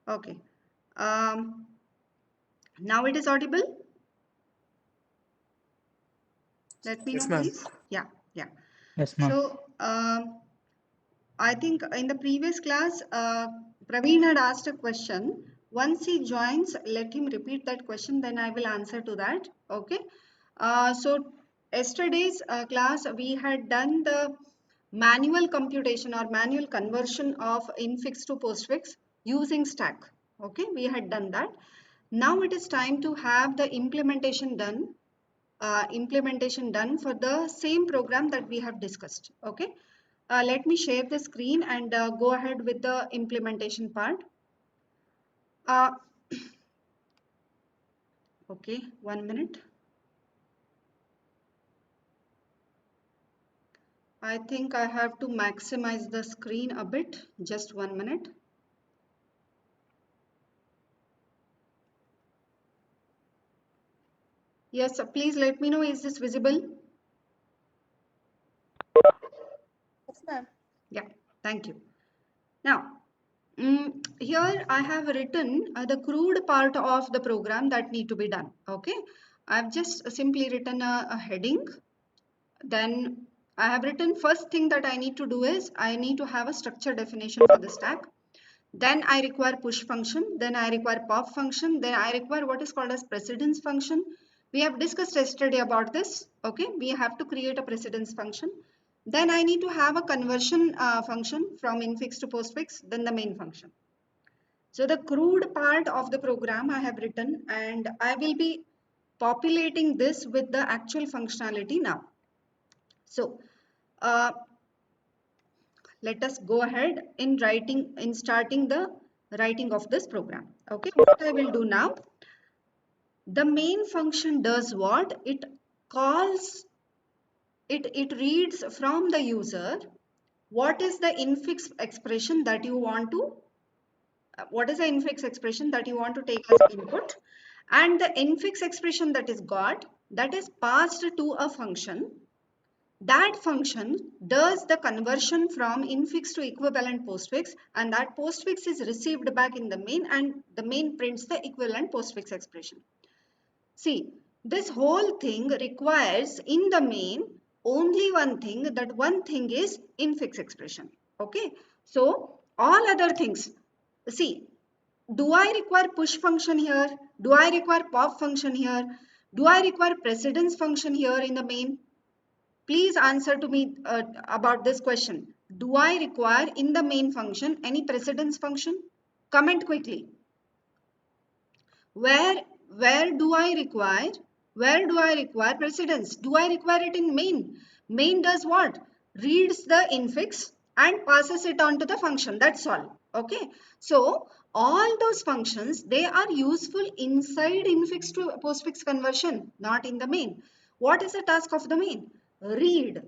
Okay. Um, Now it is audible. Let me Yes, know, ma'am. please. Yeah, yeah. Yes, ma'am. So I think in the previous class, Praveen had asked a question. Once he joins, let him repeat that question, then I will answer to that. Okay. So yesterday's class, we had done the manual computation or manual conversion of infix to postfix using stack. Okay, we had done that. Now it is time to have the implementation done for the same program that we have discussed. Okay, let me share the screen and go ahead with the implementation part. Uh, okay, 1 minute. I think I have to maximize the screen a bit. Just 1 minute. Yes, please let me know, is this visible? Yes, ma'am. Yeah, thank you. Now, here I have written the crude part of the program that need to be done. Okay, I've just simply written a heading. Then I have written first thing that I need to do is I need to have a structure definition for the stack. Then I require push function. Then I require pop function. Then I require what is called as precedence function. We have discussed yesterday about this. Okay, we have to create a precedence function. Then I need to have a conversion function from infix to postfix. Then the main function. So the crude part of the program I have written, and I will be populating this with the actual functionality now. So uh, let us go ahead in starting the writing of this program. Okay, what I will do now, the main function does what? It calls, it reads from the user what is the infix expression that you want to, what is the infix expression that you want to take as input, and the infix expression that is got, that is passed to a function. That function does the conversion from infix to equivalent postfix, and that postfix is received back in the main, and the main prints the equivalent postfix expression. See, this whole thing requires in the main only one thing, that one thing is infix expression. Okay, so all other things, see, do I require push function here? Do I require pop function here? Do I require precedence function here in the main? Please answer to me about this question. Do I require in the main function any precedence function? Comment quickly. Where where do I require? Where do I require precedence? Do I require it in main? Main does what? Reads the infix and passes it on to the function. That's all. Okay. So all those functions, they are useful inside infix to postfix conversion, not in the main. What is the task of the main? Read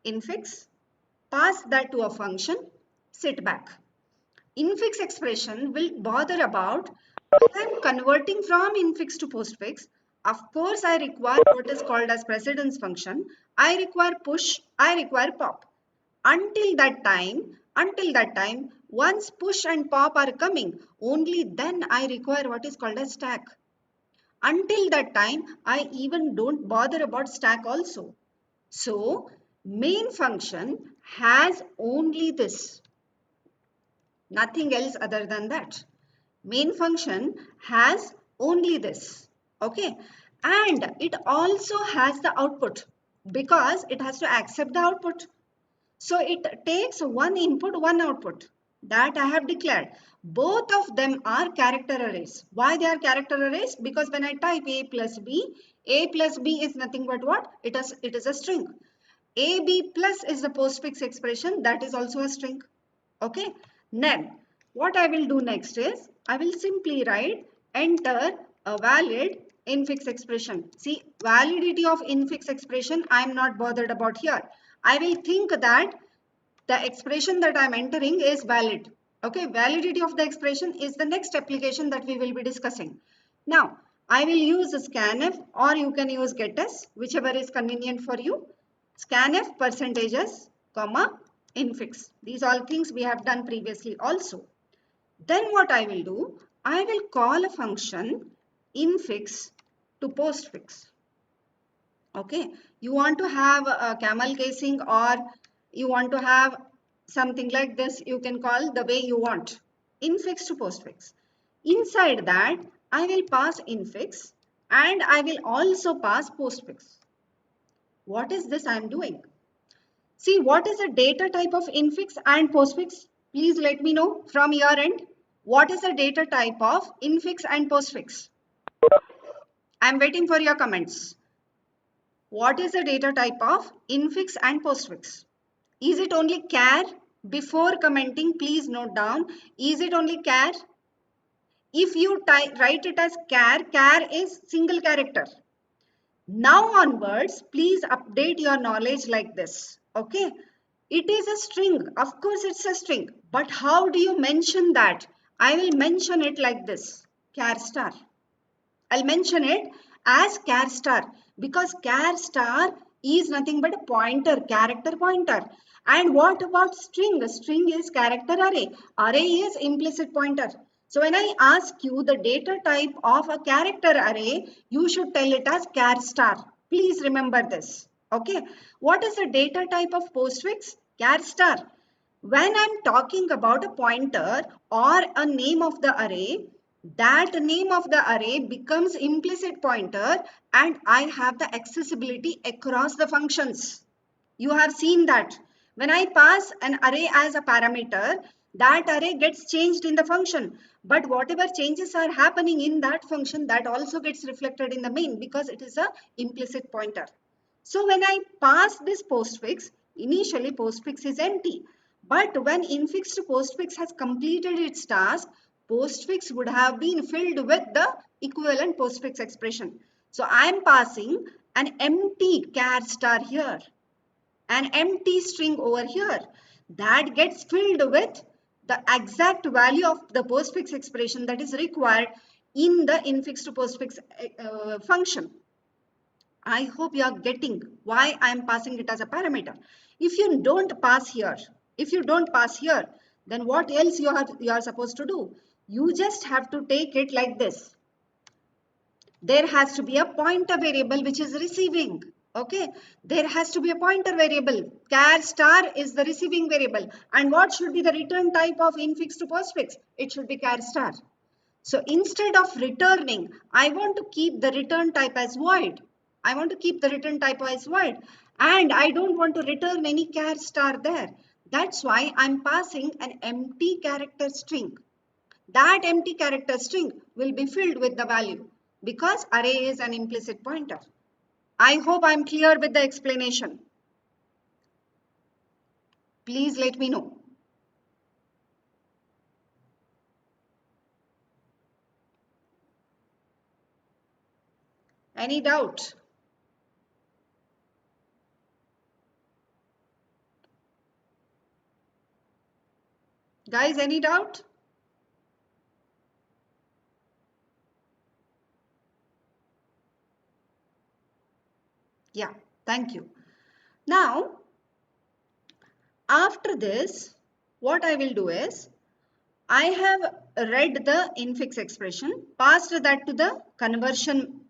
infix, pass that to a function, sit back. Infix expression will bother about when I'm converting from infix to postfix. Of course, I require what is called as precedence function. I require push, I require pop. Until that time, once push and pop are coming, only then I require what is called as stack. Until that time, I even don't bother about stack also. So, main function has only this, nothing else other than that. Main function has only this. Okay, and it also has the output because it has to accept the output. So it takes one input, one output, that I have declared. Both of them are character arrays. Why they are character arrays? Because when I type a plus b is nothing but what? It is a string. AB plus is the postfix expression, that is also a string. Okay. Then what I will do next is I will simply write enter a valid infix expression. See, validity of infix expression I am not bothered about here. I will think that the expression that I am entering is valid. Okay, validity of the expression is the next application that we will be discussing. Now, I will use scanf, or you can use getters, whichever is convenient for you. Scanf percentages, comma, infix. These all things we have done previously also. Then what I will do, I will call a function infix to postfix. Okay, you want to have a camel casing or you want to have something like this, you can call the way you want. Infix to postfix. Inside that, I will pass infix and I will also pass postfix. What is this I am doing? See, what is the data type of infix and postfix? Please let me know from your end. What is the data type of infix and postfix? I am waiting for your comments. What is the data type of infix and postfix? Is it only char? Before commenting, please note down. Is it only char? If you write it as char, char is single character. Now onwards, please update your knowledge like this. Okay. It is a string. Of course, it's a string. But how do you mention that? I will mention it like this. Char star. I'll mention it as char star because char star is nothing but a pointer, character pointer. And what about string? String is character array. Array is implicit pointer. So when I ask you the data type of a character array, you should tell it as char star. Please remember this. Okay. What is the data type of postfix? Char star. When I'm talking about a pointer or a name of the array, that name of the array becomes implicit pointer and I have the accessibility across the functions. You have seen that. When I pass an array as a parameter, that array gets changed in the function. But whatever changes are happening in that function, that also gets reflected in the main because it is a implicit pointer. So when I pass this postfix, initially postfix is empty. But when infix to postfix has completed its task, postfix would have been filled with the equivalent postfix expression. So I am passing an empty char star here, an empty string over here that gets filled with the exact value of the postfix expression that is required in the infix to postfix function. I hope you are getting why I am passing it as a parameter. If you don't pass here, then what else you are supposed to do? You just have to take it like this. There has to be a pointer variable which is receiving. Okay, there has to be a pointer variable. Char star is the receiving variable. And what should be the return type of infix to postfix? It should be char star. So instead of returning, I want to keep the return type as void. I want to keep the return type as void. And I don't want to return any char star there. That's why I'm passing an empty character string. That empty character string will be filled with the value because array is an implicit pointer. I hope I'm clear with the explanation. Please let me know. Any doubt? Guys, any doubt? Yeah, thank you. Now, after this, what I will do is, I have read the infix expression, passed that to the conversion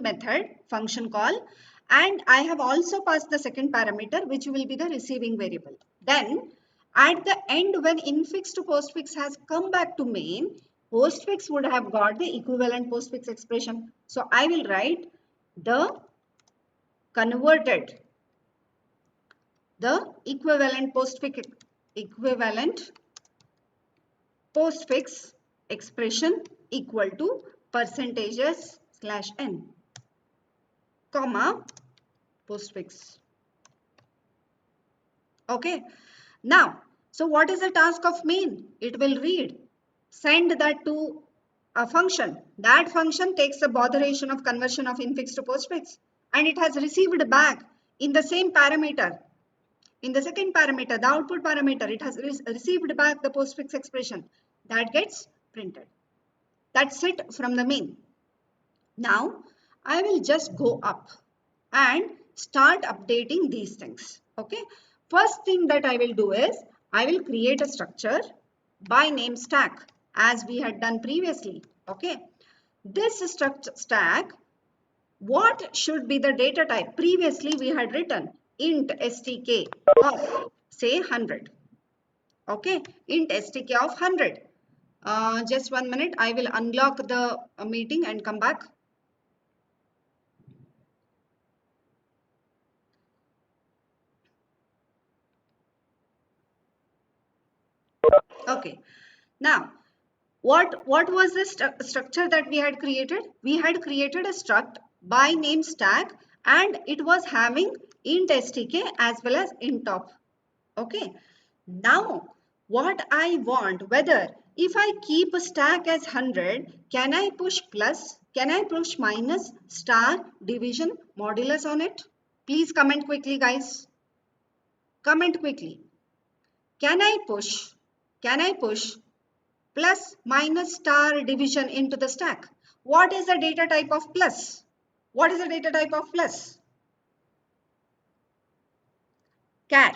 method function call, and I have also passed the second parameter, which will be the receiving variable. Then, at the end, when infix to postfix has come back to main, postfix would have got the equivalent postfix expression. So I will write the converted, the equivalent postfix expression equal to percentages slash n, comma, postfix. Okay. Now, so what is the task of main? It will read, send that to a function. That function takes the botheration of conversion of infix to postfix, and it has received back in the same parameter. In the second parameter, the output parameter, it has received back the postfix expression that gets printed. That's it from the main. Now, I will just go up and start updating these things. Okay. First thing that I will do is, I will create a structure by name stack as we had done previously. Okay. This struct stack, what should be the data type? Previously we had written int stk of say 100. Okay, int stk of 100. Just 1 minute, I will unlock the meeting and come back. Okay, now what was the structure that we had created? We had created a struct by name stack and it was having int stk as well as int top. Okay, now what I want, whether if I keep a stack as 100, can I push plus, can I push minus, star, division, modulus on it? Please comment quickly, guys. Comment quickly. Can I push? Can I push plus, minus, star, division into the stack? What is the data type of plus? What is the data type of plus? Char.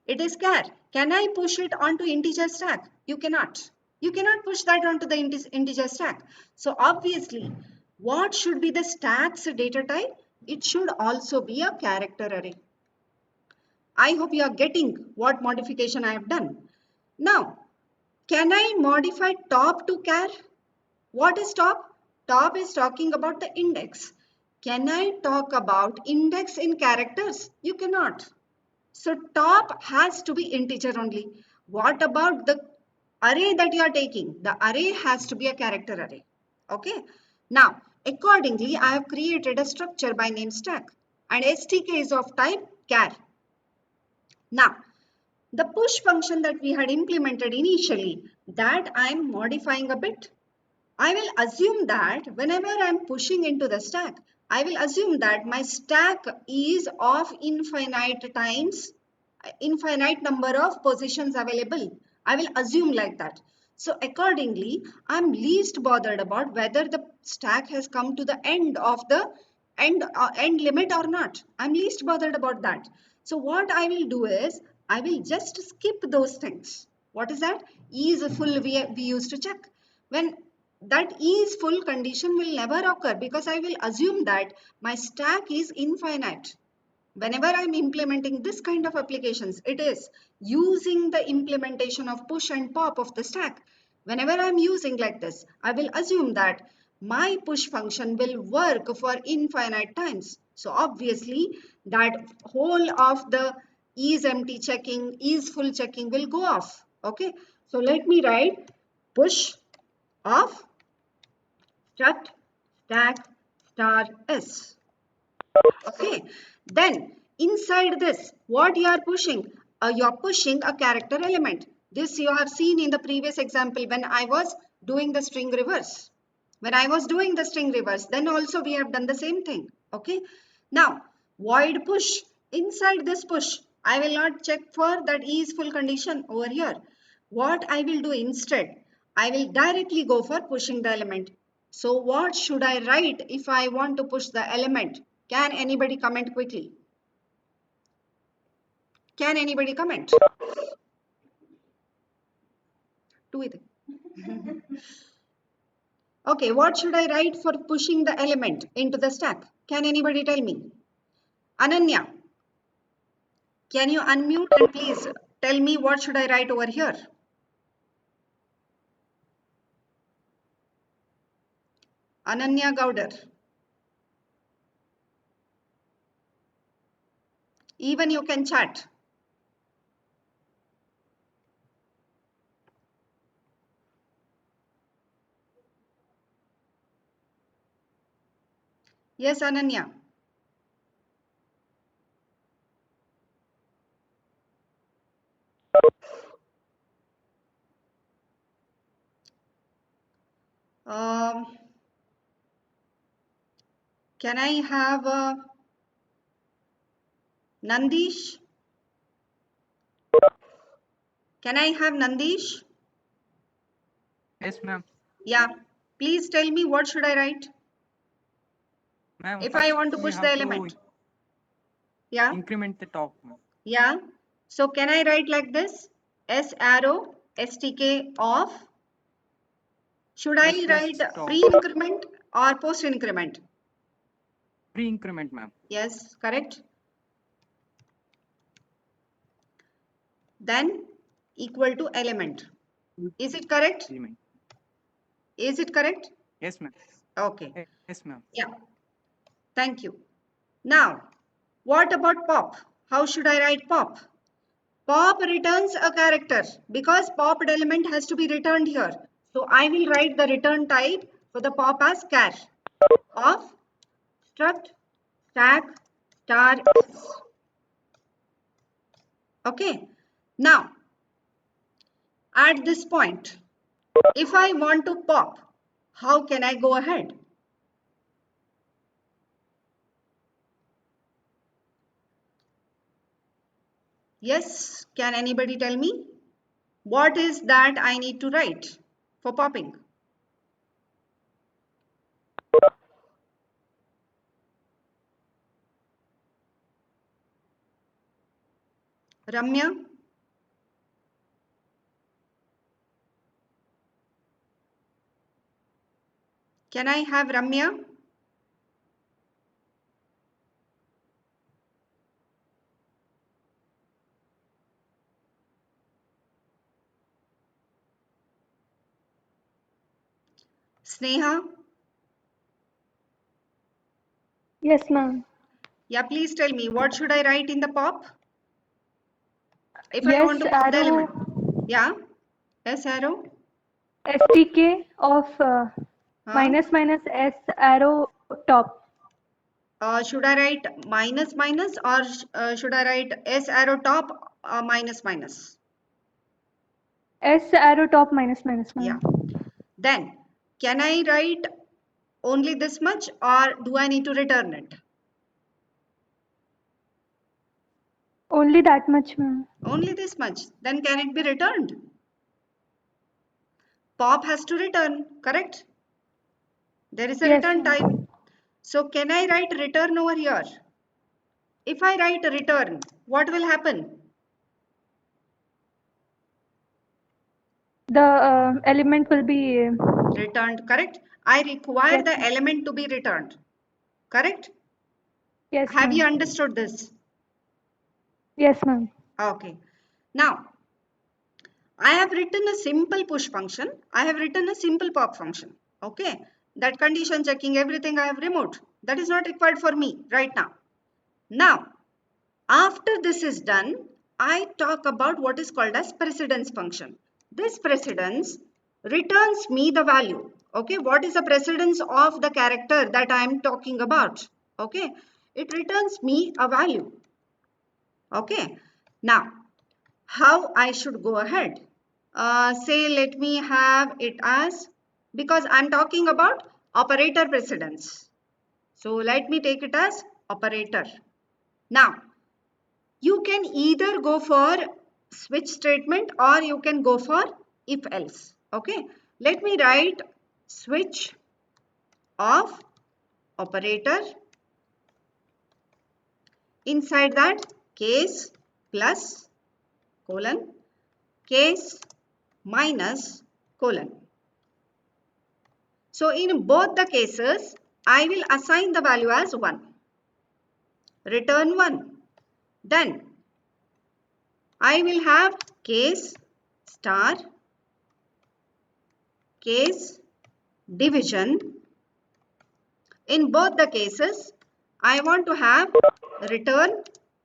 It is char. Can I push it onto integer stack? You cannot. You cannot push that onto the integer stack. So obviously, what should be the stack's data type? It should also be a character array. I hope you are getting what modification I have done. Now, can I modify top to char? What is top? Top is talking about the index. Can I talk about index in characters? You cannot. So top has to be integer only. What about the array that you are taking? The array has to be a character array. Okay. Now, accordingly, I have created a structure by name stack and stk is of type char. Now, the push function that we had implemented initially, that I'm modifying a bit. I will assume that whenever I'm pushing into the stack, I will assume that my stack is of infinite number of positions available. I will assume like that. So accordingly, I'm least bothered about whether the stack has come to the end of the end limit or not. I'm least bothered about that. So what I will do is I will just skip those things. What is that? Is full we used to check. When that is full condition will never occur because I will assume that my stack is infinite. Whenever I'm implementing this kind of applications, it is using the implementation of push and pop of the stack. Whenever I'm using like this, I will assume that my push function will work for infinite times. So obviously that whole of the is empty checking, is full checking will go off. Okay. So let me write push of struct stack star s. Okay, then inside this, what you are pushing? You are pushing a character element. This you have seen in the previous example when I was doing the string reverse. When I was doing the string reverse, then also we have done the same thing. Okay, now void push. Inside this push, I will not check for that is full condition over here. What I will do instead, I will directly go for pushing the element. So what should I write if I want to push the element? Can anybody comment quickly? Can anybody comment? Do it. Okay, what should I write for pushing the element into the stack? Can anybody tell me? Ananya, can you unmute and please tell me what should I write over here? Ananya Gowder. Even you can chat. Yes, Ananya. Um, can I have Nandish? Can I have Nandish? Yes, ma'am. Yeah. Please tell me what should I write Ma'am, if I first want to we push the have to element. Yeah. increment the top, ma'am. Yeah. So can I write like this? S arrow STK of, should S I plus write top. pre-increment or post-increment? Pre-increment, ma'am. Yes, correct. Then equal to element. Is it correct? Element. Is it correct? Yes, ma'am. Okay. Yes, ma'am. Yeah. Thank you. Now, what about pop? How should I write pop? Pop returns a character because popped element has to be returned here. So I will write the return type for the pop as char of struct stack star s. Okay. Now, at this point, if I want to pop, how can I go ahead? Yes, can anybody tell me? What is that I need to write for popping? Ramya? Can I have Ramya? Sneha? Yes, ma'am. Yeah, please tell me, what should I write in the pop? If I want Yes, to pop the arrow element. Yeah? S arrow? STK of Huh? minus minus S arrow top. Should I write minus minus or should I write S arrow top minus minus? S arrow top minus minus, Yeah. ma'am. Then, can I write only this much or do I need to return it? Only that much, ma'am. Only this much. Then can it be returned? Pop has to return, correct? There is a Yes, return type. ma'am. So can I write return over here? If I write return, what will happen? The element will be Returned, correct? I require yes, the ma'am. element to be returned, correct? Yes, Have you ma'am. understood this? Yes, ma'am. Okay. Now, I have written a simple push function. I have written a simple pop function. Okay. That condition checking everything I have removed. That is not required for me right now. Now, after this is done, I talk about what is called as precedence function. This precedence returns me the value. Okay, what is the precedence of the character that I am talking about? Okay, it returns me a value. Okay, now how I should go ahead? Say let me have it as, because I'm talking about operator precedence. So let me take it as operator. Now, you can either go for switch statement or you can go for if else. Okay, let me write switch of operator, inside that case plus colon, case minus colon. So in both the cases, I will assign the value as 1. Return 1. Then I will have case star, case division. In both the cases, I want to have return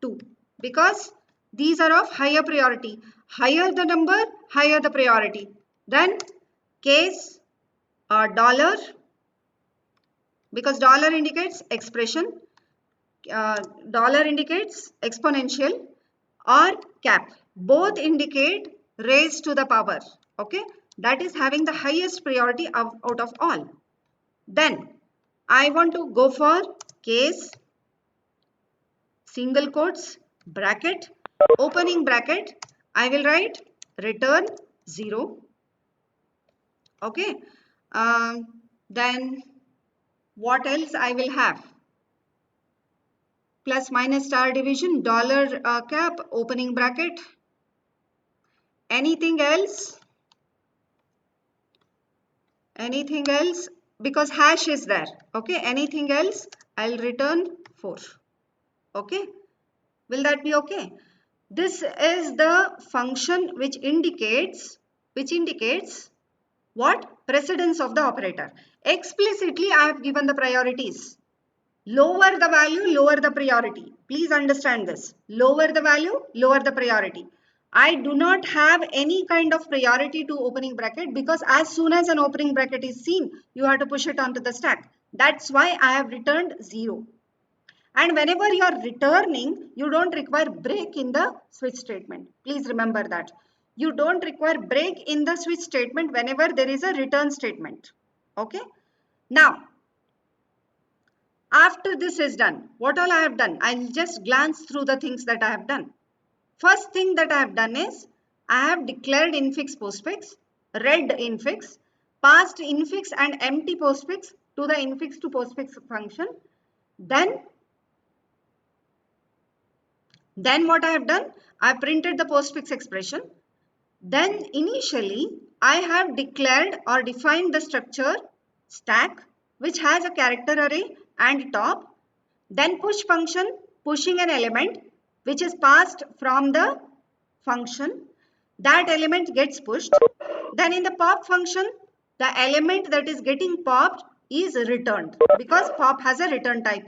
2 because these are of higher priority. Higher the number, higher the priority. Then case dollar, because dollar indicates expression, dollar indicates exponential, or cap. Both indicate raised to the power. Okay, that is having the highest priority out of all. Then I want to go for case single quotes bracket opening bracket. I will write return 0. Okay, then what else I will have? Plus minus star division, dollar cap opening bracket, Anything else? Anything else? Because hash is there. Okay, anything else? I'll return 4. Okay, will that be okay? This is the function which indicates what? Precedence of the operator. Explicitly, I have given the priorities. Lower the value, lower the priority. Please understand this. Lower the value, lower the priority. I do not have any kind of priority to opening bracket because as soon as an opening bracket is seen, you have to push it onto the stack. That's why I have returned 0. And whenever you are returning, you don't require break in the switch statement. Please remember that. You don't require break in the switch statement whenever there is a return statement. Okay. Now, after this is done, what all I have done? I'll just glance through the things that I have done. First thing that I have done is I have declared infix postfix, read infix, passed infix and empty postfix to the infix to postfix function. Then what I have done? I printed the postfix expression. Then initially I have declared or defined the structure stack which has a character array and top. Then push function pushing an element which is passed from the function. That element gets pushed. Then in the pop function, the element that is getting popped is returned because pop has a return type.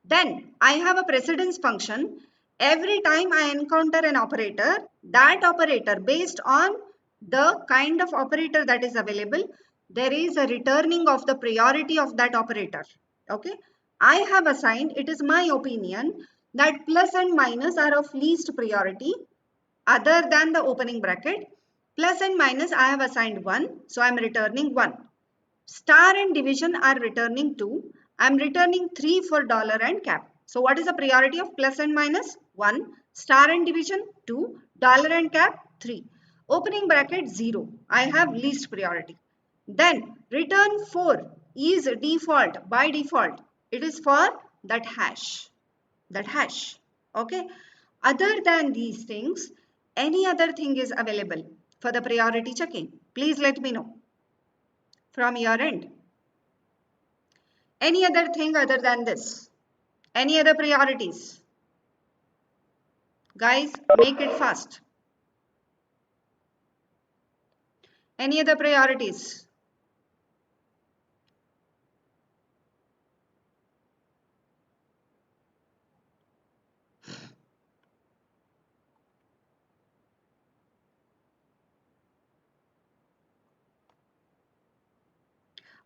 Then I have a precedence function. Every time I encounter an operator, that operator based on the kind of operator that is available, there is a returning of the priority of that operator. Okay. I have assigned, it is my opinion, that plus and minus are of least priority other than the opening bracket. Plus and minus I have assigned 1. So I am returning 1. Star and division are returning 2. I am returning 3 for dollar and cap. So what is the priority of plus and minus? 1. Star and division 2. Dollar and cap 3. Opening bracket 0. I have least priority. Then return 4 is default by default. It is for that hash. Okay. Other than these things, any other thing is available for the priority checking. Please let me know from your end. Any other thing other than this? Any other priorities? Guys, make it fast. Any other priorities?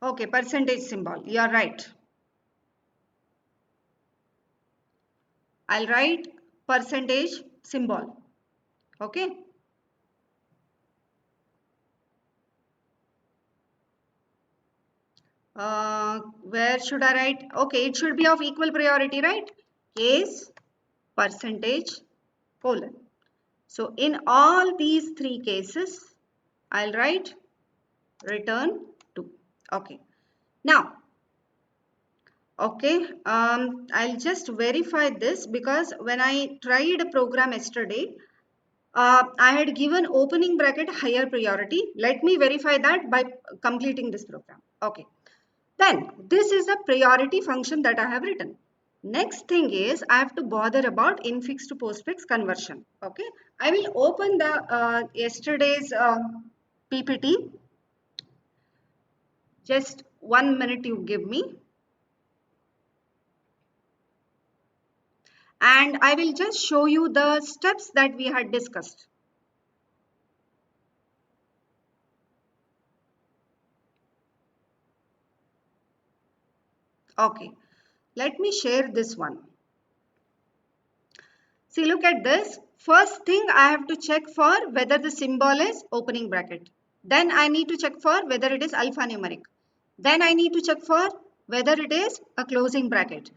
Okay, percentage symbol. You are right. I'll write percentage symbol. Okay. Where should I write? Okay, it should be of equal priority, right? Case, percentage, colon. So in all these 3 cases, I'll write return 2. Okay. Now, okay, I'll just verify this because when I tried a program yesterday, I had given opening bracket higher priority. Let me verify that by completing this program. Okay. Then this is a priority function that I have written. Next thing is I have to bother about infix to postfix conversion. Okay. I will open the yesterday's PPT. Just 1 minute you give me. And I will just show you the steps that we had discussed. Okay, let me share this one. See, look at this. First thing I have to check for whether the symbol is opening bracket. Then I need to check for whether it is alphanumeric. Then I need to check for whether it is a closing bracket.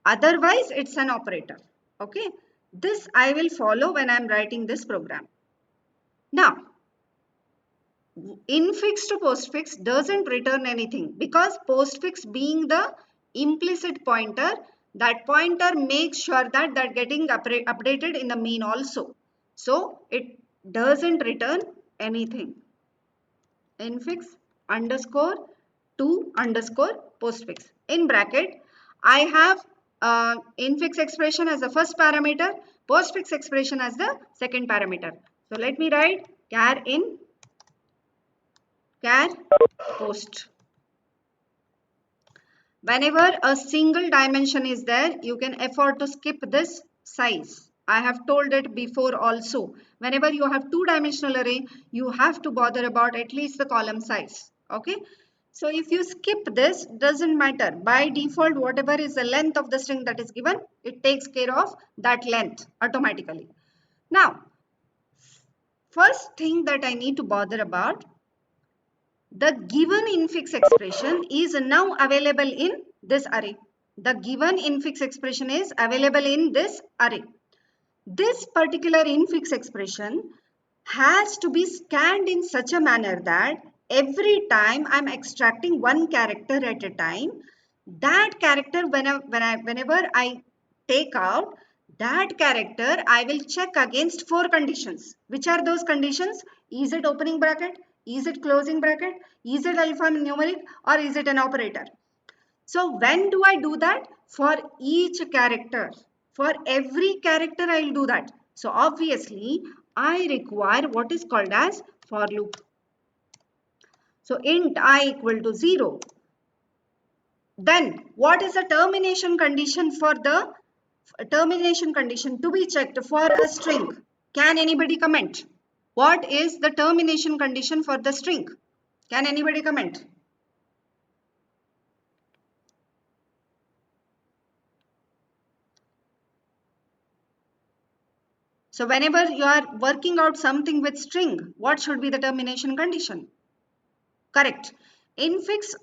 Otherwise, it's an operator. Okay, this I will follow when I'm writing this program. Now, infix to postfix doesn't return anything because postfix being the implicit pointer, that pointer makes sure that getting updated in the main also. So it doesn't return anything. Infix underscore to underscore postfix. In bracket, I have infix expression as the first parameter, postfix expression as the second parameter. So let me write char in, char post. Whenever a single dimension is there, you can afford to skip this size. I have told it before also. Whenever you have two-dimensional array, you have to bother about at least the column size. Okay. So if you skip this, doesn't matter. By default, whatever is the length of the string that is given, it takes care of that length automatically. Now, first thing that I need to bother about, the given infix expression is now available in this array. The given infix expression is available in this array. This particular infix expression has to be scanned in such a manner that every time I'm extracting one character at a time, that character, whenever I take out that character, I will check against four conditions. Which are those conditions? Is it opening bracket? Is it closing bracket? Is it alphanumeric or is it an operator? So when do I do that? For each character. For every character I will do that. So obviously I require what is called as for loop. So int I equal to 0. Then what is the termination condition for the termination condition to be checked for a string? Can anybody comment? What is the termination condition for the string? Can anybody comment? So whenever you are working out something with string, what should be the termination condition? Correct. Infix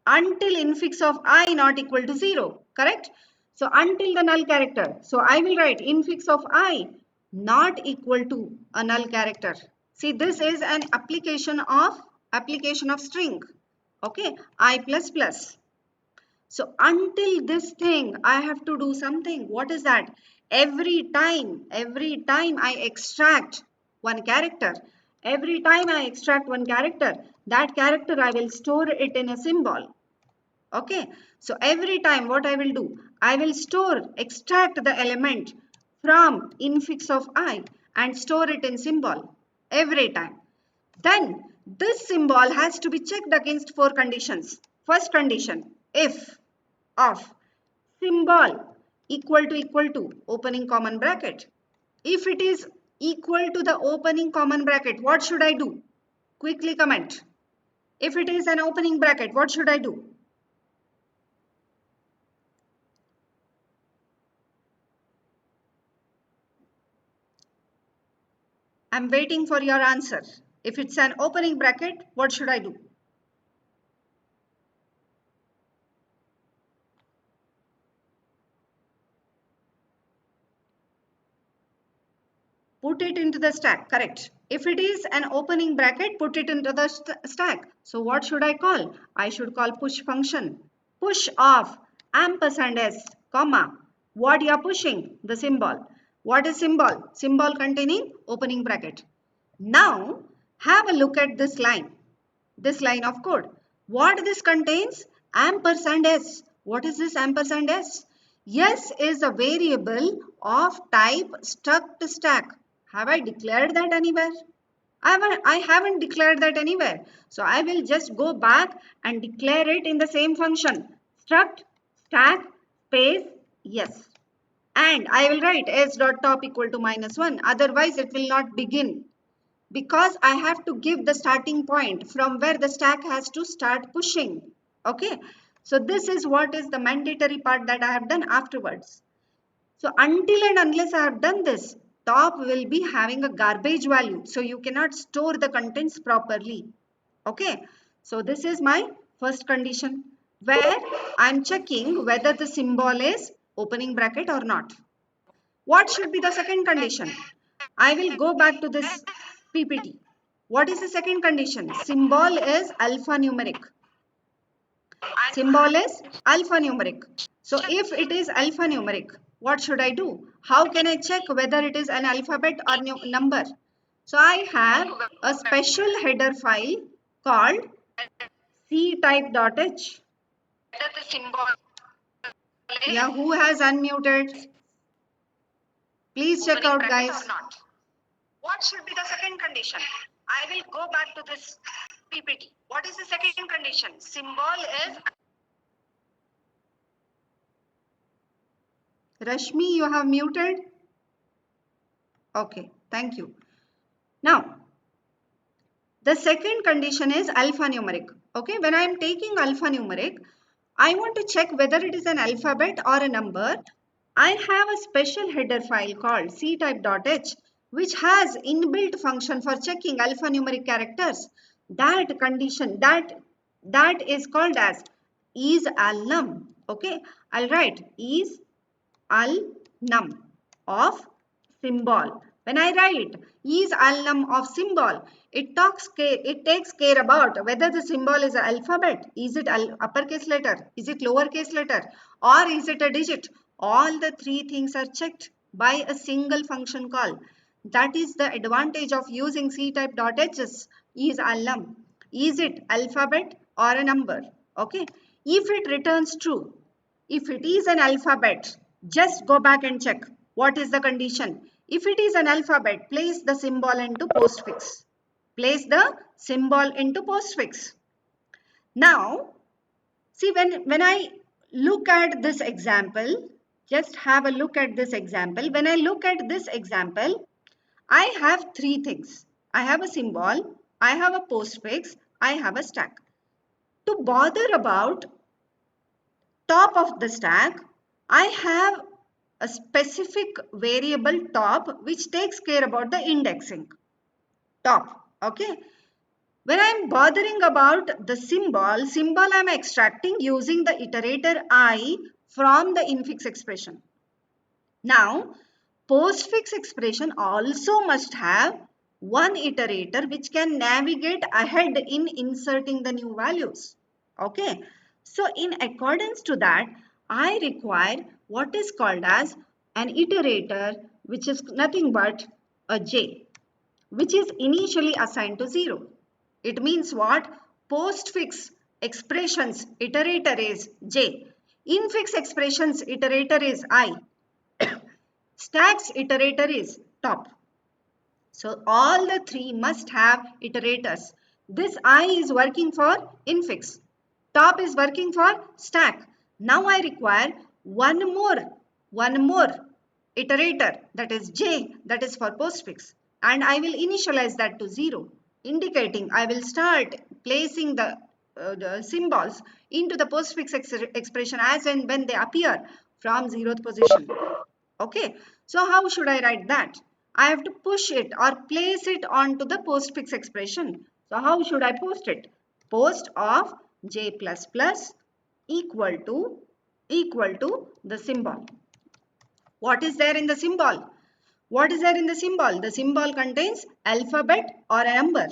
until infix of I not equal to 0. Correct. So until the null character. So I will write infix of I not equal to a null character. See, this is an application of string. Okay. I plus plus. So until this thing, I have to do something. What is that? Every time I extract one character, that character I will store it in a symbol. Okay. So every time what I will do, I will extract the element from infix of I and store it in symbol every time. Then this symbol has to be checked against four conditions. First condition, if of symbol equal to opening common bracket. If it is equal to the opening common bracket, what should I do? Quickly comment. If it is an opening bracket, what should I do? I'm waiting for your answer. If it's an opening bracket, what should I do? Put it into the stack. Correct. If it is an opening bracket, put it into the stack. So what should I call? I should call push function. Push of ampersand s, comma. What you are pushing? The symbol. What is symbol? Symbol containing opening bracket. Now have a look at this line of code. What this contains? Ampersand s. What is this ampersand s? S is a variable of type struct stack. Have I declared that anywhere? I haven't declared that anywhere. So I will just go back and declare it in the same function. Struct stack space yes. And I will write s.top equal to -1. Otherwise it will not begin, because I have to give the starting point from where the stack has to start pushing. Okay. So this is what is the mandatory part that I have done afterwards. So until and unless I have done this, top will be having a garbage value. So you cannot store the contents properly. Okay. So this is my first condition where I'm checking whether the symbol is opening bracket or not. What should be the second condition? I will go back to this PPT. What is the second condition? Symbol is alphanumeric. Symbol is alphanumeric. So if it is alphanumeric, what should I do? How can I check whether it is an alphabet or number? So I have a special header file called ctype.h. Yeah, who has unmuted? Please check out, guys. What should be the second condition? I will go back to this PPT. What is the second condition? Symbol is... Rashmi, you have muted? Okay, thank you. Now, the second condition is alphanumeric. Okay, when I am taking alphanumeric, I want to check whether it is an alphabet or a number. I have a special header file called ctype.h which has inbuilt function for checking alphanumeric characters. That condition, that is called as is alnum. Okay, I'll write is alnum of symbol. When I write is alnum of symbol, it takes care about whether the symbol is an alphabet, is it uppercase letter, is it lowercase letter, or is it a digit. All the three things are checked by a single function call. That is the advantage of using ctype.h is alnum. Is it alphabet or a number? Okay. If it returns true, if it is an alphabet, just go back and check what is the condition. If it is an alphabet, place the symbol into postfix. Place the symbol into postfix. Now, see when I look at this example, just have a look at this example. When I look at this example, I have three things. I have a symbol, I have a postfix, I have a stack. To bother about top of the stack, I have a specific variable top which takes care about the indexing. Top, okay. When I'm bothering about the symbol I'm extracting using the iterator I from the infix expression. Now, postfix expression also must have one iterator which can navigate ahead in inserting the new values. Okay. So in accordance to that, I require what is called as an iterator, which is nothing but a j, which is initially assigned to 0. It means what? Postfix expressions iterator is j. Infix expressions iterator is I. Stacks iterator is top. So all the three must have iterators. This I is working for infix. Top is working for stack. Now I require one more iterator, that is j, that is for postfix. And I will initialize that to 0, indicating I will start placing the symbols into the postfix expression as and when they appear from 0th position. Okay, so how should I write that? I have to push it or place it onto the postfix expression. So how should I post it? Post of j plus plus equal to the symbol. What is there in the symbol? What is there in the symbol? The symbol contains alphabet or a number.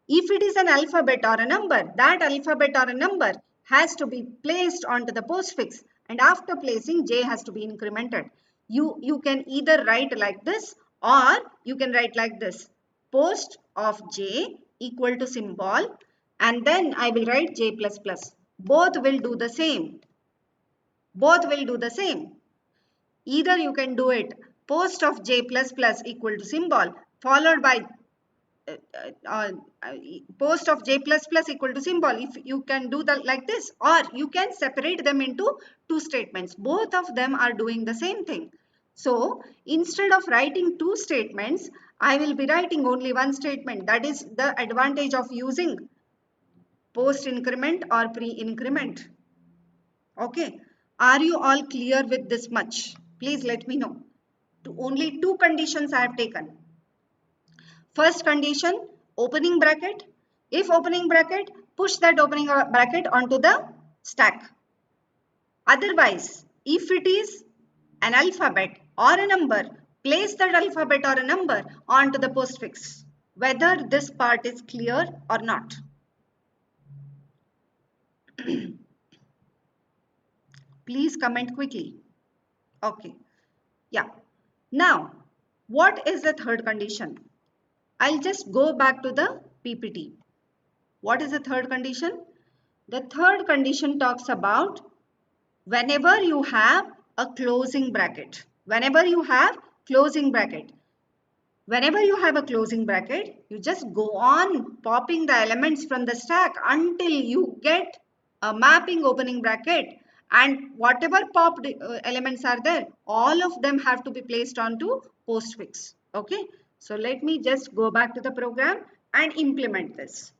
If it is an alphabet or a number, that alphabet or a number has to be placed onto the postfix, and after placing, j has to be incremented. You can either write like this or you can write like this. Post of j equal to symbol, and then I will write j plus plus. Both will do the same. Both will do the same. Either you can do it post of j plus plus equal to symbol followed by uh, uh, uh, post of j plus plus equal to symbol. If you can do that like this, or you can separate them into two statements. Both of them are doing the same thing. So instead of writing two statements, I will be writing only one statement. That is the advantage of using post increment or pre increment. Okay, are you all clear with this much? Please let me know. Only two conditions I have taken. First condition, opening bracket. If opening bracket, push that opening bracket onto the stack. Otherwise, if it is an alphabet or a number, place that alphabet or a number onto the postfix. Whether this part is clear or not. Please comment quickly. Okay. Yeah. Now, what is the third condition? I'll just go back to the PPT. What is the third condition? The third condition talks about whenever you have a closing bracket. Whenever you have closing bracket. Whenever you have a closing bracket, you just go on popping the elements from the stack until you get a mapping opening bracket, and whatever popped elements are there, all of them have to be placed onto postfix. Okay, so let me just go back to the program and implement this.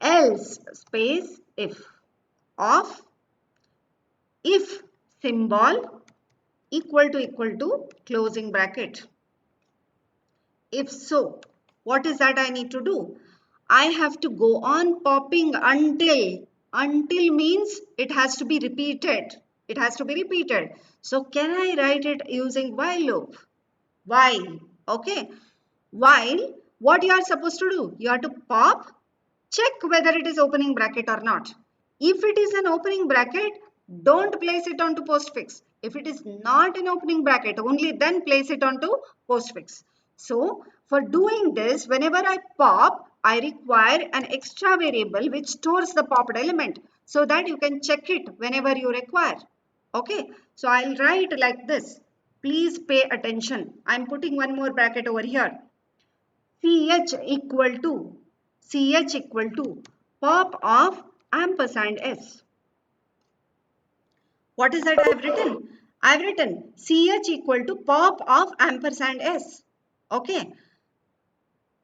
Else space if of if symbol equal to closing bracket. If so, what is that I need to do? I have to go on popping until means it has to be repeated. It has to be repeated. So can I write it using while loop? While, okay. While, what you are supposed to do? You have to pop, check whether it is opening bracket or not. If it is an opening bracket, don't place it onto postfix. If it is not an opening bracket, only then place it onto postfix. So for doing this, whenever I pop, I require an extra variable which stores the popped element so that you can check it whenever you require. Okay, so I'll write like this. Please pay attention. I'm putting one more bracket over here. ch equal to ch equal to pop of ampersand s. What is that I have written? I have written ch equal to pop of ampersand s. Okay.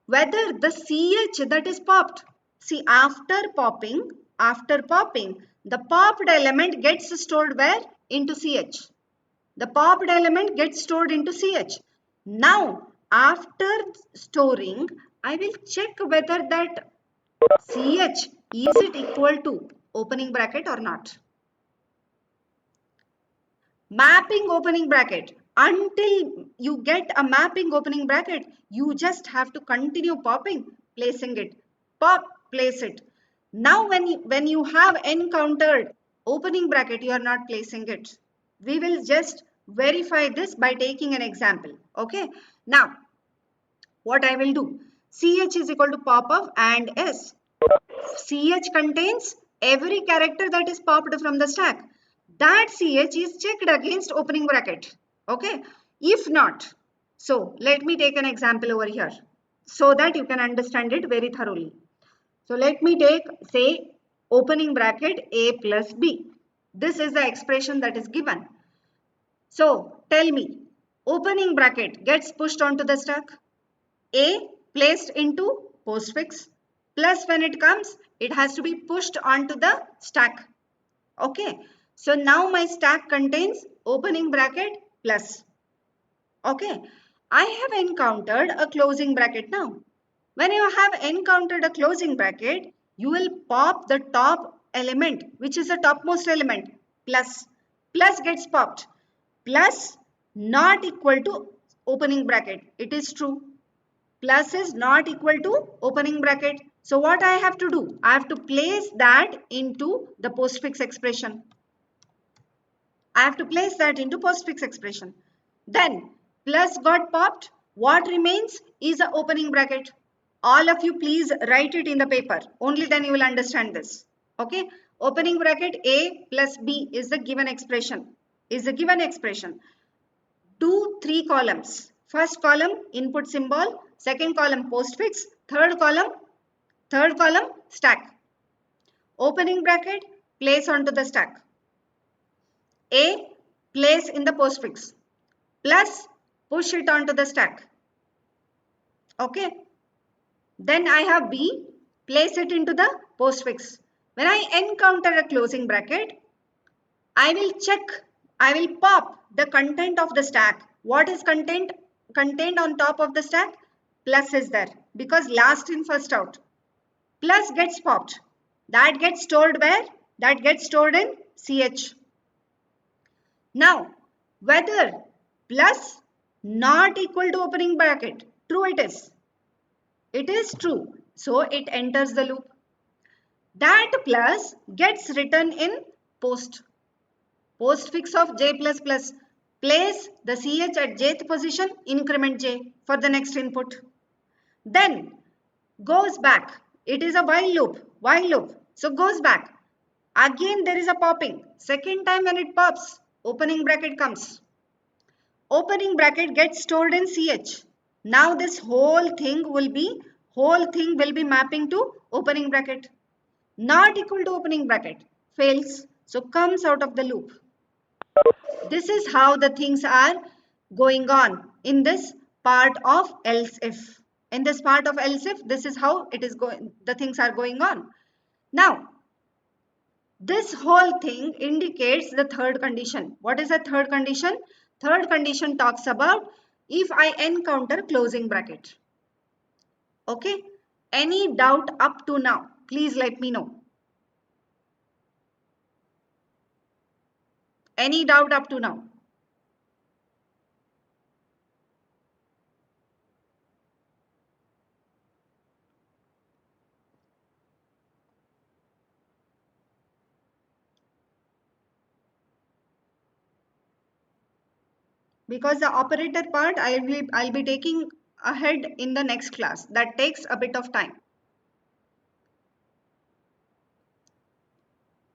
Whether the ch that is popped. See, after popping, the popped element gets stored where? Into ch. The popped element gets stored into ch. Now, after storing, I will check whether that ch is it equal to opening bracket or not. Mapping opening bracket. Until you get a mapping opening bracket, you just have to continue popping, placing it. Pop, place it. Now when you have encountered opening bracket, you are not placing it. We will just verify this by taking an example. Okay. Now, what I will do? ch is equal to pop of and s. ch contains every character that is popped from the stack. That ch is checked against opening bracket. Okay. If not, so let me take an example over here so that you can understand it very thoroughly. So let me take, say, opening bracket a plus b. This is the expression that is given. So tell me, opening bracket gets pushed onto the stack. A placed into postfix, plus when it comes, it has to be pushed onto the stack. Okay. So now my stack contains opening bracket plus. Okay. I have encountered a closing bracket now. When you have encountered a closing bracket, you will pop the top element, which is the topmost element, plus. Plus gets popped. Plus not equal to opening bracket. It is true. Plus is not equal to opening bracket. So what I have to do? I have to place that into the postfix expression. I have to place that into postfix expression. Then plus got popped. What remains is a opening bracket. All of you please write it in the paper. Only then you will understand this. Okay. Opening bracket A plus B is the given expression. Do 3 columns. First column input symbol, second column postfix, third column stack. Opening bracket place onto the stack. A place in the postfix plus push it onto the stack. Okay. Then I have B, place it into the postfix. When I encounter a closing bracket, I will pop the content of the stack. What is contained on top of the stack? Plus is there because last in first out. Plus gets popped. That gets stored where? That gets stored in ch. Now, whether plus not equal to opening bracket, true it is. It is true. So it enters the loop. That plus gets written in postfix of j plus plus. Place the ch at jth position, increment j for the next input. then goes back. It is a while loop. So goes back. Again there is a popping. Second time when it pops, opening bracket comes. Opening bracket gets stored in ch. Now this whole thing will be mapping to opening bracket. Not equal to opening bracket. Fails. So comes out of the loop. This is how the things are going on in this part of else if. In this part of else if, this is how it is going, the things are going on. Now, this whole thing indicates the third condition. What is the third condition? Third condition talks about if I encounter closing bracket. Okay. Any doubt up to now? Please let me know. Any doubt up to now? Because the operator part I'll be taking ahead in the next class. That takes a bit of time.